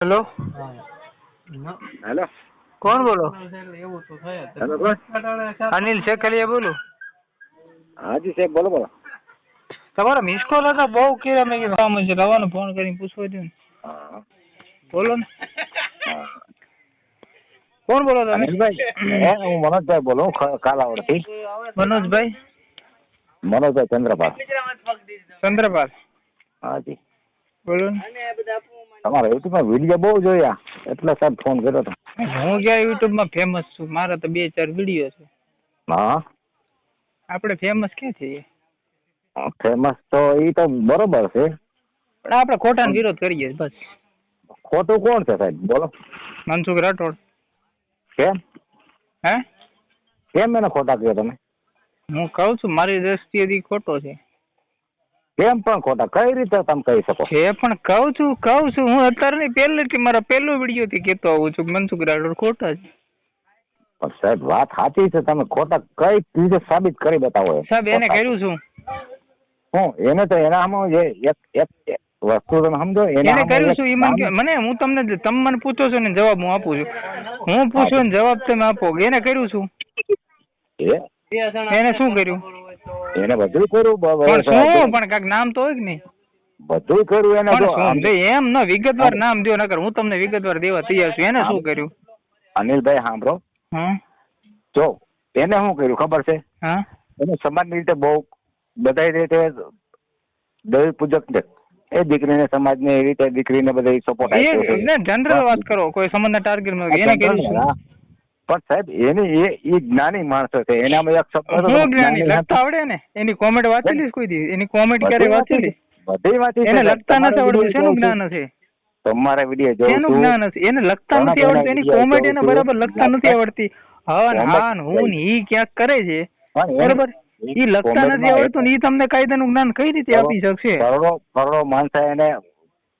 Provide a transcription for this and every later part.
Hello. Hello, કોણ બોલો? Hello કોણ? અનિલ શેખલિયા બોલું. હાજી સાહેબ બોલો બોલો. તમારા મિસ કોલ હતા બહુ કર્યા, મેં કીધું કામ છે રવાનો ફોન કરીને પૂછવા દઉં ને. હા, બોલો ને. હા. કોણ બોલો તમે? અનિલભાઈ, હું મનોજભાઈ બોલું કાલાવડથી. મનોજભાઈ? મનોજભાઈ ચંદ્રપાલ. ચંદ્રપાલ. હાજી. બોલો ને. તમારા યુટ્યુબમાં વિડીયો બહુ જોયા એટલે સાહેબ ફોન કર્યો હતો. હું ક્યાં યુટ્યુબમાં ફેમસ છું? મારા તો 2-4 વિડીયો છે. હા, આપણે ફેમસ ક્યાં છીએ? ફેમસ તો એ તો બરોબર છે, પણ આપણે ખોટાનો વિરોધ કરીએ બસ. ખોટું કોણ છે સાહેબ બોલો? મનસુખ રાઠોડ. કેમ હે? કેમ એને ખોટા કહો તમે? હું કહું છું મારી દ્રષ્ટિએથી ખોટો છે. કેમ પણ ખોટા કઈ રીતે તમે કહી શકો? છે પણ કહું છું હું અત્યારે નહીં, પહેલેથી મારા પહેલો વિડીયોથી કહેતો આવું છું કે મનસુખ રાઠોડ ખોટા છે. પણ સાહેબ વાત સાચી છે, તમે ખોટા કઈ રીતે સાબિત કરી બતાવો? સાહેબ એને કર્યું છું. હું એને તો એનામાં જે એક વસ્તુ તમે સમજો એને કર્યું છું મને હું તમને તમે મને પૂછો છો ને જવાબ હું આપું છું. હું પૂછું ને જવાબ તમે આપો. એને કર્યું છું. એને શું કર્યું? એને બધું કર્યું પણ શું પણ કાંઈક નામ તો હોય કે નહીં? બધું કર્યું એને. પણ શું એમ ન વિગતવાર નામ દો, નકર હું તમને વિગતવાર દેવા તૈયાર છું. એને શું કર્યું? અનિલભાઈ સાંભળો. હા, જો એને શું કર્યું ખબર છે? હા, એને સમાજની રીતે બહુ બધા રીતે દૈવ પૂજક છે. એ દીકરીને સમાજની એ રીતે દીકરીને બધા સપોર્ટ આપ્યો છે. જનરલ વાત કરો, કોઈ સંબંધના ટાર્ગેટ એને કર્યું છે. પણ સાહેબ એને એ જ્ઞાની માણસો છે, એનામાં એક શબ્દ શું જ્ઞાની? લખતા આવડે ને? એની કોમેન્ટ વાંચેલી કોઈ દી? એની કોમેન્ટ ક્યારે વાંચેલી? બધી વાંચી. એને લખતા નથી આવડતું. શેનું જ્ઞાન હશે? તમારા વિડીયો જોઉં શેનું જ્ઞાન હશે? એને લખતા નથી આવડતું. એની કોમેન્ટ એને બરાબર લખતા નથી આવડતી. હાન હું ઈ ક્યાંક કરે છે બરાબર. ઈ લખતા નથી આવડતું ને ઈ તમને કાયદાનું જ્ઞાન કઈ રીતે આપી શકશે? કરોડો માણસ એને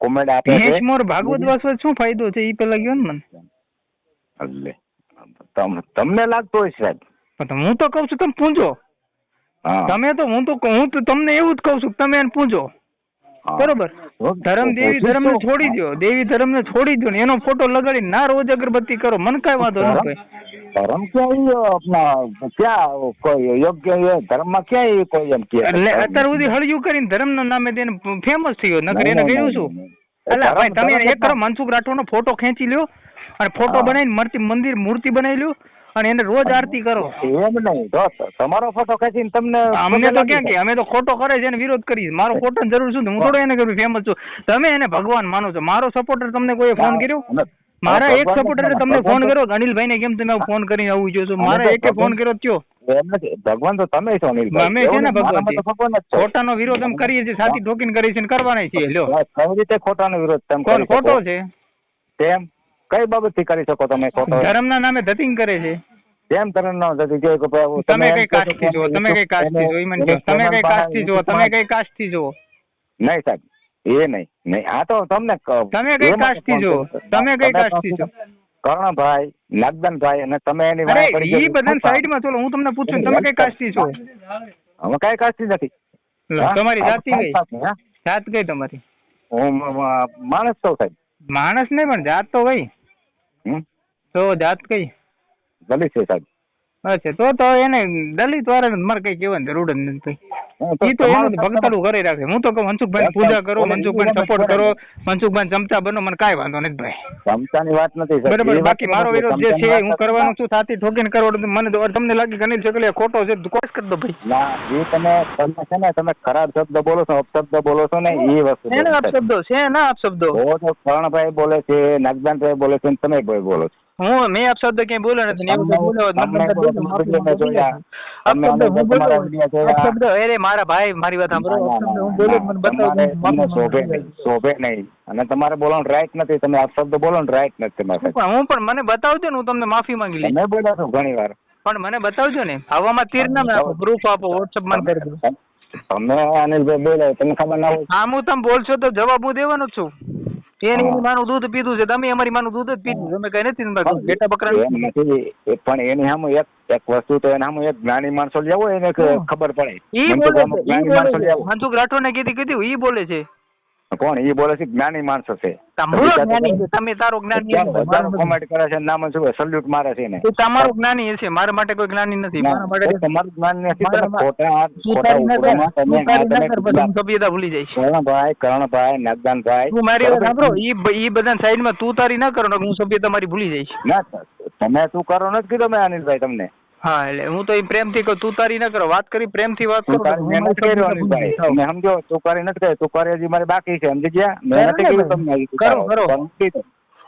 કોમેન્ટ આપે છે. મોર ભાગવત વાંચવા શું ફાયદો છે? ઈ પેલા ગયો ને મને. તમને લાગતું હોય સાહેબ? પણ હું તો કઉ છું તમે પૂછો. તમે તો હું તો તમને એવું જ કઉ છું તમે એને પૂછો બરોબર. દેવી ધર્મ ને છોડી દો. દેવી ધર્મ ને છોડી દો ને એનો ફોટો લગાડી ના રોજ અગરબત્તી કરો, મને કઈ વાંધો નથી. ધર્મ ક્યાં કોઈ યોગ્ય ધર્મમાં ક્યાં કોઈ એમ કે અત્યાર સુધી હળિયું કરીને ધર્મ ના નામે તેને ફેમસ થયો. નકર એને કર્યું શું? એટલે ભાઈ તમે એક કરો, મનસુખ રાઠોડ નો ફોટો ખેંચી લ્યો અને ફોટો બનાવીને મૂર્તિ બનાવી લ્યો અને એને રોજ આરતી કરો. એમ નહીં, તમારો ફોટો ખેંચીને તમને અમને તો ક્યાં કે અમે તો ખોટો કરે છે એને વિરોધ કરી. મારો ફોટો જરૂર શું? હું થોડો એને કર્યું ફેમસ છું. તમે એને ભગવાન માનો છો. મારો સપોર્ટર તમને કોઈ ફોન કર્યો? મારા એક સપોર્ટરે તમને ફોન કર્યો અનિલભાઈ ને કેમ તમે ફોન કરીને આવું છો? મારા એકે ફોન કર્યો કયો? ભગવાન તો તમે છો અનિલભાઈ. અમે છે ને ભગવાન. ખોટાનો વિરોધ અમે કરીએ છીએ, સાચી ઠોકીને કરીએ છીએ, કરવાના છીએ. લ્યો કઈ રીતે ખોટાનો વિરોધ તમે કોણ ખોટો છે? તેમ કઈ બાબતથી કરી શકો તમે ખોટો? ધર્મના નામે ધતિંગ કરે છે. કેમ તરત ન થતી? તમે કઈ કાસ્ટથી જો? તમે કઈ કાસ્ટથી જો? તમે કઈ કાસ્ટથી જો? તમે કઈ કાસ્ટથી જો? નહીં સાહેબ, એ નહીં. આ તો તમને તમે કઈ કાસ્ટથી જો? તમે કઈ કાસ્ટથી જો? કર્ણભાઈ, નાગદાનભાઈ અને તમે એની વાત કરી. ઈ બધા સાઈડમાં ચલો, હું તમને પૂછું તમે કઈ કાસ્ટથી છો? અમે કઈ કાસ્ટથી નથી. તમારી જાતિ કઈ? જાત કઈ તમારી? હું માણસ તો સાહેબ. માણસ નહીં પણ જાત તો કઈ? તો જાત કઈ? દલિત છે સાહેબ. અચ્છા, તો એને દલિત વાળા મારે કઈ કહેવાની જરૂર જ નથી. ઈ તો એનું ભક્તાળું કરી રાખે. હું તો કહું મનસુખભાઈ પૂજા કરો, મનસુખભાઈ સપોર્ટ કરો, મનસુખભાઈ ચમચા બનો, મને કાંઈ વાંધો નથી ભાઈ. ચમચાની વાત નથી બરાબર. બાકી મારો વિરોધ જે છે હું કરવાનું છું સાથી ઠોકીને કરો. મને તમને લાગે કે અનિલ શેખલિયા ખોટો છે તો કોશ કરી દો ભાઈ. ના, એ તમે છે ને તમે ખરાબ શબ્દ બોલો છો, અપશબ્દ બોલો છો ને એ વસ્તુ. છે ને અપશબ્દો છે ને અપશબ્દો. કર્ણભાઈ બોલે છે, નાગદાનભાઈ બોલે છે, તમે ભાઈ બોલો છો. મેં અપશબ્દ ક્યાંય બોલ્યો નથી. અરે મારા ભાઈ મારી વાત શોભે નહીં અને તમારે બોલવાનું રાઈટ નથી. તમે અપશબ્દ બોલો ને રાઈટ નથી તમારે. હું પણ મને બતાવજો ને, હું તમને માફી માંગી લઈશ. મેં બોલ્યા છું ઘણી વાર, પણ મને બતાવજો ને. હવામાં તીર ના આપો, પ્રૂફ આપો, વોટ્સઅપ માં કરી દો. તમે અનિલભાઈ બોલ્યા તમને ખબર ના હોય. હા, હું તમે બોલશો તો જવાબ હું દેવાનો જ છું. એની માનું દૂધ પીધું છે, તમે અમારી માનું દૂધ જ પીધું. તમે કઈ નથી બેટા બકરા. પણ એની સામે એક વસ્તુ તો એના સામે એક જ્ઞાની માણસો લેવો એને ખબર પડે. મનસુખ રાઠોડ ને કીધું ઈ બોલે છે. કોણ એ બોલે છે જ્ઞાની માણસો છે. તમારો જ્ઞાની છે, તમે તારો જ્ઞાની હજારો કોમેન્ટ કરે છે, નામ શું સલ્યુટ મારે છે ને. તમારો જ્ઞાની હશે, મારા માટે કોઈ જ્ઞાની નથી. મારા માટે તમારું જ્ઞાન નથી. સભ્યતા ભૂલી જાય છે. કરણભાઈ નાગદાનભાઈ તું મારી વાત સાંભળો, ઈ બધા સાઈડમાં તું તારી ના કરો, હું સભ્યતા મારી ભૂલી જઈશ. ના તમે તું કરો નથી કીધું મેં અનિલભાઈ તમને. હા એટલે હું તો પ્રેમથી કહું, તું તારી ના કરો, વાત કરી પ્રેમથી વાત કરો. મેં નથી કર્યું અનિલભાઈ, તમે સમજો તું કરી નથી કરી, તું કરી હજી મારી બાકી છે, સમજી ગયા. મેં નથી કર્યું તમને.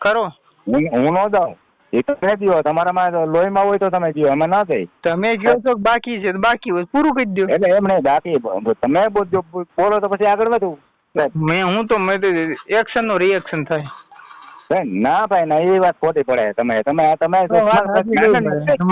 કરો હું ન દઉં, એ તો કહી દો તમારામાં લોહીમાં હોય તો તમે જીવો, અમે ના થઈ. તમે કહો છો બાકી છે, બાકી હોય પૂરું કહી દો. એટલે એમ નહીં બાકી, તમે બોલો તો પછી આગળ વધુ. હું તો એક્શન નો રિએક્શન થાય. ના ભાઈ ના, એ વાત ખોટી પડે.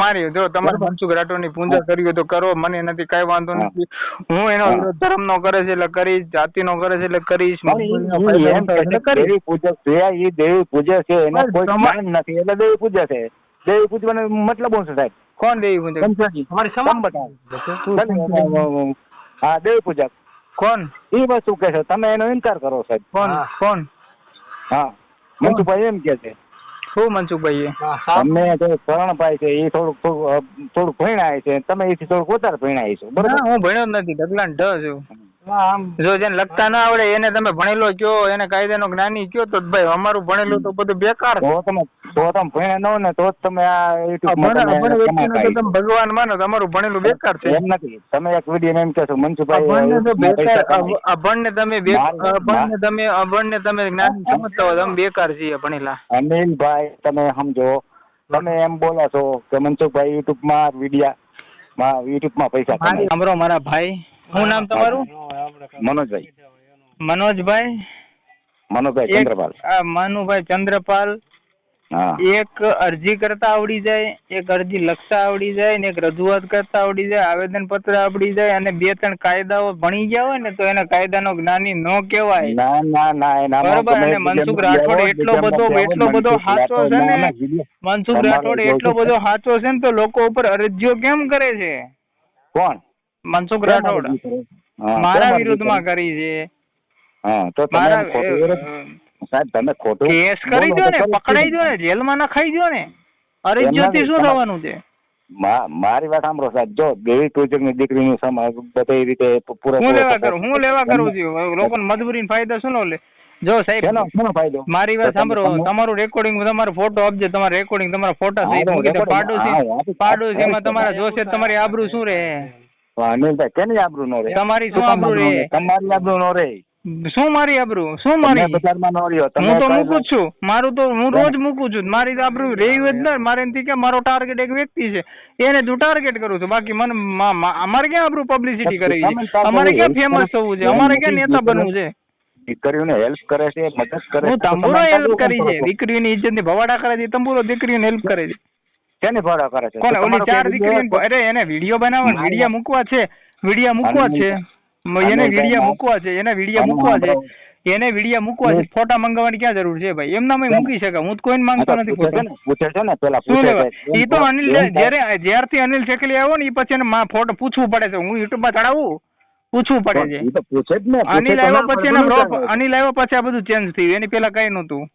મારી જો તમારે મનસુખ રાઠોડની પૂજા કરવી હોય તો કરો, મને નથી કઈ વાંધો નથી. હું એનો વિરોધ ધર્મ નો કરે છે એટલે કરીશ, જાતિ નો કરે છે એટલે કરીશ. દેવી પૂજક છે, એ દેવી પૂજક છે, એને કોઈ જ્ઞાન નથી એટલે દેવી પૂજક છે. દેવી પૂજવાનો મતલબ શું છે સાહેબ? કોણ દેવી પૂજક? તમારી સમજ બતાવો. હા દેવી પૂજક કોણ? એ વસ્તુ કે છે, તમે એનો ઇનકાર કરો સાહેબ. કોણ? હા મનસુખભાઈ એમ કે છે. શું મનસુખભાઈ? તમે કરણભાઈ છે, એ થોડુંક ભણ્યા છે, તમે એથી થોડુંક વધારે ભણ્યા છો. બરાબર, હું ભણ્યો જ નથી, ઢગલા ઢ છું. જો જેને લખતા ના આવડે એને તમે ભણેલો કયો, એને કાયદાનો જ્ઞાની કયો, તો ભાઈ અમારું ભણેલું તો બધું બેકાર. તો તમે ભણ્યા ન હોય ને તો જ તમે આ ભગવાન માનો, તમારું ભણેલું બેકાર છે. એમ નથી, તમે એક વિડીયો એમ કહેશો મનસુખભાઈ અભણને તમે જ્ઞાની સમજતા હોય, તમે બેકાર છીએ ભણેલા. અનિલભાઈ તમે સમજો, તમે એમ બોલો છો કે મનસુખભાઈ યુટ્યુબમાં પૈસા કમાય. સાંભળો મારા ભાઈ, શું નામ તમારું? મનોજભાઈ. મનોજભાઈ ચંદ્રપાલ. મનુભાઈ ચંદ્રપાલ. એક અરજી કરતા આવડી જાય, એક અરજી લખતા આવડી જાય, ને એક રજૂઆત કરતા આવડી જાય, આવેદન પત્ર આવડી જાય, અને 2-3 કાયદાઓ ભણી ગયા હોય ને તો એને કાયદાનો જ્ઞાની ન કહેવાય. ના બરોબર. અને મનસુખ રાઠોડ એટલો બધો સાચો છે ને, મનસુખ રાઠોડ એટલો બધો સાચો છે ને તો લોકો ઉપર અરજીઓ કેમ કરે છે? કોણ? મનસુખ રાઠોડ મારા વિરુદ્ધમાં કરી છે. સાહેબ તમે ખોટું કેસ કરી દો ને, પકડાઈ દો ને, જેલમાં નખાઈ દો ને. અરજીઓથી શું થવાનું છે? મારી વાત સાંભળો સાહેબ, જો દેવી પૂજક ની દીકરીનું બધી રીતે હું લેવા કરું છું. લોકોને મજબૂરીનો ફાયદો શું લે? જો સાહેબ મારી વાત સાંભળો, તમારું રેકોર્ડિંગ, તમારો ફોટો આપજો, તમારા રેકોર્ડિંગ, તમારા ફોટા સહિત પાડોશીમાં તમારા જોશે, તમારી આબરૂ શું રે? અનિલભાઈ કેની આબરૂ નો રે? તમારી શું આબરૂ રે? તમારી આબરૂ નો રે. શું મારી આબરૂ? શું મારી? હું તો મૂકું જ છું, મારું તો હું રોજ મૂકું છું. મારી આબરૂ રેવી જ ને. મારે એનાથી કે મારો ટાર્ગેટ એક વ્યક્તિ છે, એને તું ટાર્ગેટ કરું છું. બાકી મને અમારે ક્યાં આબરૂ પબ્લિસિટી કરવી છે? અમારે ક્યાં ફેમસ થવું છે? અમારે ક્યાં નેતા બનવું છે? દીકરીઓને હેલ્પ કરે છે, મદદ કરે છે. હું તંબુરો હેલ્પ કરી છે, દીકરીઓની ઇજ્જતની ભવાડા કરે છે, તંબુરો દીકરીઓને હેલ્પ કરે છે. કેની ભવાડા કરે છે? કોને? ઓલી 4 દીકરીઓ. અરે એને વિડીયો બનાવવા, વિડીયો મૂકવા છે, એને વિડીયો મૂકવા છે, ફોટા મંગાવવાની ક્યાં જરૂર છે ભાઈ? એમના મૂકી શકે, હું કોઈને માંગતો નથી ફોટો. શું લેવા? એ તો અનિલ જ્યારથી અનિલ શેખલી આવ્યો ને એ પછી એને ફોટો પૂછવું પડે છે. હું યુટ્યુબમાં ચડાવું, પૂછવું પડે છે. અનિલ આવ્યો પછી આ બધું ચેન્જ થયું, એની પેલા કઈ નતું.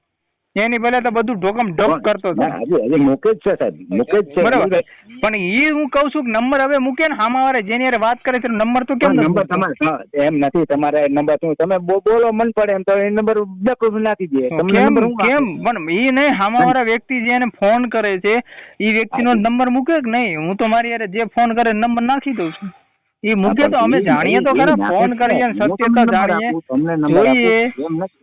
એની પહેલા તો બધું ઢોકમ ઢોક કરતો હતો. બરાબર. પણ એ હું કઉ છું કે નંબર હવે મૂકે ને હામાવારે જેની યારે વાત કરે છે નંબર તો કેમ નંબર તમારે એમ નથી, તમારે નંબર તમે બોલો મન પડે એમ તો એ નંબર નાખી દે. કેમ પણ એ નહીં, હામાવાળા વ્યક્તિ જે એને ફોન કરે છે એ વ્યક્તિનો નંબર મૂકે કે નહીં? હું તો મારી યારે જે ફોન કરે નંબર નાખી દઉં છું. એ મૂકે તો અમે જાણીએ તો ખરા, ફોન કરીએ સત્યતા જાણીએ, જોઈએ.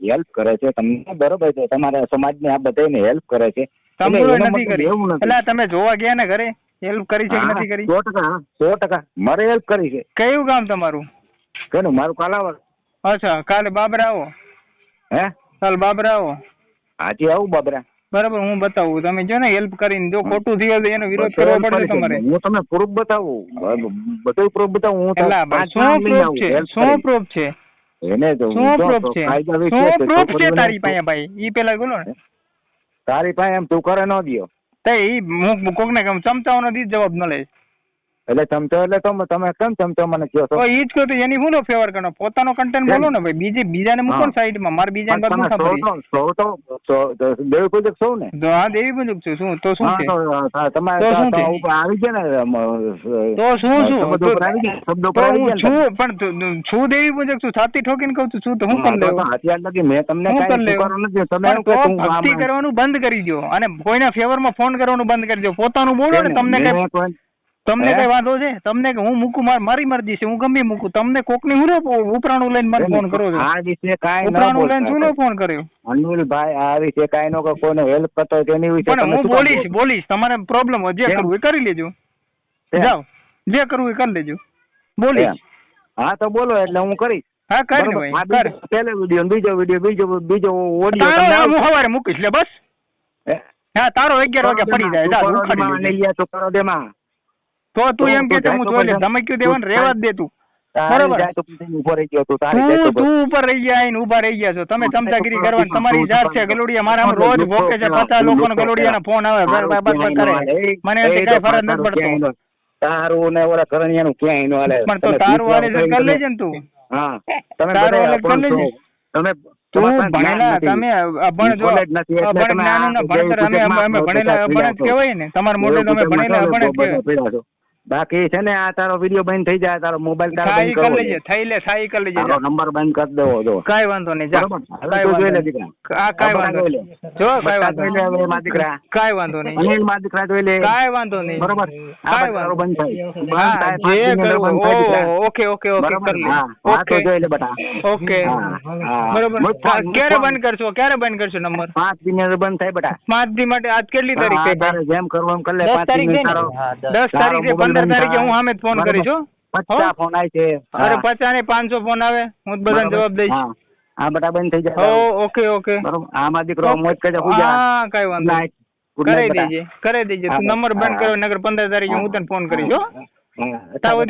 હેલ્પ કરે છે તમને, બરોબર છે, તમારા સમાજને આ બધાને હેલ્પ કરે છે. તંબુરો નથી કરી. એટલે તમે જોવા ગયા ને ઘરે, હેલ્પ કરી છે કે નથી કરી? 100% મારે હેલ્પ કરી છે. કયું ગામ તમારું? કેનું? મારું કાલાવડ. અચ્છા, કાલે બાબરા આવો. હે? કાલે બાબરા આવો. આજે આવું બાબરા. બરાબર, હું બતાવું. તમે જો ને હેલ્પ કરીને, જો ખોટું થયું તો એનો વિરોધ કરવો પડશે તમારે. હું તમને પ્રૂફ બતાવું, બધું પ્રૂફ બતાવું. શું પ્રૂફ છે? શું પ્રૂફ છે? એને જો શું પ્રૂફ છે? શું પ્રૂફ છે તારી પાસે ભાઈ? ઈ પેલા બોલો ને. તારી પાસે એમ તું કરે ન દિયો. તે ઈ હું કોકને ચમચાઓનો દી જવાબ ન લે. એટલે ચમચો એટલે તમે કેમ ચમચો મને કહો છો? તો ઈ જ કહું તો એની હું ફેવર કરો, પોતાનો કન્ટેન્ટ બોલો ને ભાઈ, બીજાને મૂકો ને સાઈડમાં, મારે બીજાને બાદ મૂકા પડી. દેવી પૂજક સૌ ને? તો હા દેવી પૂજક છું. શું તો શું છે? તમારે તો શું છે? આવી છે ને તો શું શબ્દો પર આવી ગયા, શબ્દો પર તો આવી હું ગયા ને? છું પણ છું દેવી પૂજક છું, છાતી ઠોકીને કહું છું શું તો હું કરી લેવું? અત્યાર લગી મેં તમને હું કાંઈ કરી લેવું? સ્વીકાર્યું નથી. તમે પણ એમ કહો તો છો હું ભક્તિ આમાં- કરવાનું બંધ કરી દો અને કોઈના ફેવરમાં ફોન કરવાનું બંધ કરી દો. પોતાનું બોલો ને. તમને મેં કઈ કોઈ- તમને હે? કઈ વાંધો છે? તમને કે હું મૂકું, મારી મરજી છે, હું ગમે મૂકું. તમને કોકની હું ઉપરાણું લઈને મને ફોન કરો છો? આ વિશે કાંઈ ન ઉપરાણું લઈને શું બોલતા. નો ફોન કર્યો? અનિલભાઈ આ વિશે કાંઈ ન કહો, કોઈને હેલ્પ કરતો હોય તેની વિશે પણ તમે હું શું કામ બોલીશ બોલો? બોલીશ તમારે પ્રોબ્લેમ હોય, જે કેમ? કરવું એ કરી લેજો. કેમ? જાઓ, જે કરવું એ કરી લેજો. બોલીશ. એમ. હા તો બોલો એટલે હું કરીશ. હા કર ને બરોબર. ભાઈ, આ કર. પહેલો વિડીયો બીજો ઓડિયો તારો તમને હું આવશે? સવારે મૂકીશ લે બસ. હે? હા તારો 11 વાગે પડી જાય. જા, કરોડમાં ઉખાડી લઈ લેજે. ગયા તો કરોડમાં. તો તું એમ કે તું હું જાય તો જોઈ લે, પછી- ધમક્યું દેવાનું રેવા જ દે તું. તારી બરોબર. જાય તો પછી ઊભો રહી ગયો તું, તારી જાય તો તું ઉપર રહી ગયા, આઈને ઊભા રહી ગયા છો તમે. ચમચાગીરી કરવાની તમારી જાત છે. ગલુડિયા મારા આમ રોજ ભોકે છે, 50 લોકોનો ગલુડિયાના ફોન આવે, બસ કરે. મને એનાથી કઈ ફરક નથી પડતો. તારું ને ઓલા કરણિયાનું ક્યાંય નો હાલે. પણ તો તમે તારું વાલે વિશ્વાસ કરી કરીને- લેજે ને તું. હા તમે તારું બધા અલગ કરી અભણ લેજે. છો. તમે તું તમારા પાસે ભણેલા, જ્ઞાન તમે નથી. અભણ જો, knowledge નથી એટલે અભણ તમે જ્ઞાનોના આ ભણતર, અમે દેવ અમે ભણેલા પૂજકમાં અભણ જ કહેવાય ને. તમારા મોઢે તમે દેવ ભણેલા પૂજકમાં અભણ જ બધા કહેવાય. પીડા છો. બાકી છે ને આ તારો વિડીયો બંધ થઈ જાય, તારો મોબાઈલ તારો સાઈ બંધ કરી કરવો લેજે, છે. થઈ લે, સાઈ કરી લેજે. તારો નંબર બંધ કરી દેવો જો. કાંઈ વાંધો નહીં, જા. બરોબર. હવે કાંઈ તું જોઈ લે વાંધો દીકરા. નહીં. હા કાંઈ વાંધો જોઈ લે. નહીં. જો કાંઈ વાંધો જોઈ લે નહીં. હવે મારા દીકરા. કાંઈ વાંધો નહીં. અનિલ મારા દીકરા જોઈ લે. કાંઈ વાંધો નહીં. બરોબર. આ કાંઈ તારો વાંધો બંધ થાય. બંધ હા, થાય, જે 5 મિનિટ કરવું. બંધ થાય દીકરા. ઓકે ઓકે ઓકે બરોબર. કરી લે. હા, હા તો ઓકે જોઈ લે બેટા. ઓકે હા, હા. બરોબર. મુજ ફોન- ક્યારે ફોન. બંધ કરશો? ક્યારે બંધ કરશો નંબર? 5 મિનિટ બંધ થાય બેટા. 5 દી માટે આજ કેટલી તારીખ હા, છે? તારે જેમ કરવું એમ કરી લે. 10 5 તારીખ છે મિનિટ ને? તારો 10 તારીખ છે. 15 તારીખે હું સામે જ ફોન કરીશ હો. 50 ફોન આવે છે. અરે હા. 50 ને 500 ફોન આવે, હું જ બધાને બરોબર. જવાબ દઈશ. હા. આ બેટા બંધ થઈ જાય. હો ઓકે ઓકે. બરોબર. આમાં દીકરો મોજ કરજે, હુઈ જા. હા કાંઈ વાંધો નહીં. Good night કરાઈ બેટા. દેજે, કરાઈ દેજે. તું હા, નંબર બંધ હા. કરો, નગર 15 તારીખે હું તને ફોન કરીશ હો. હા. તાવ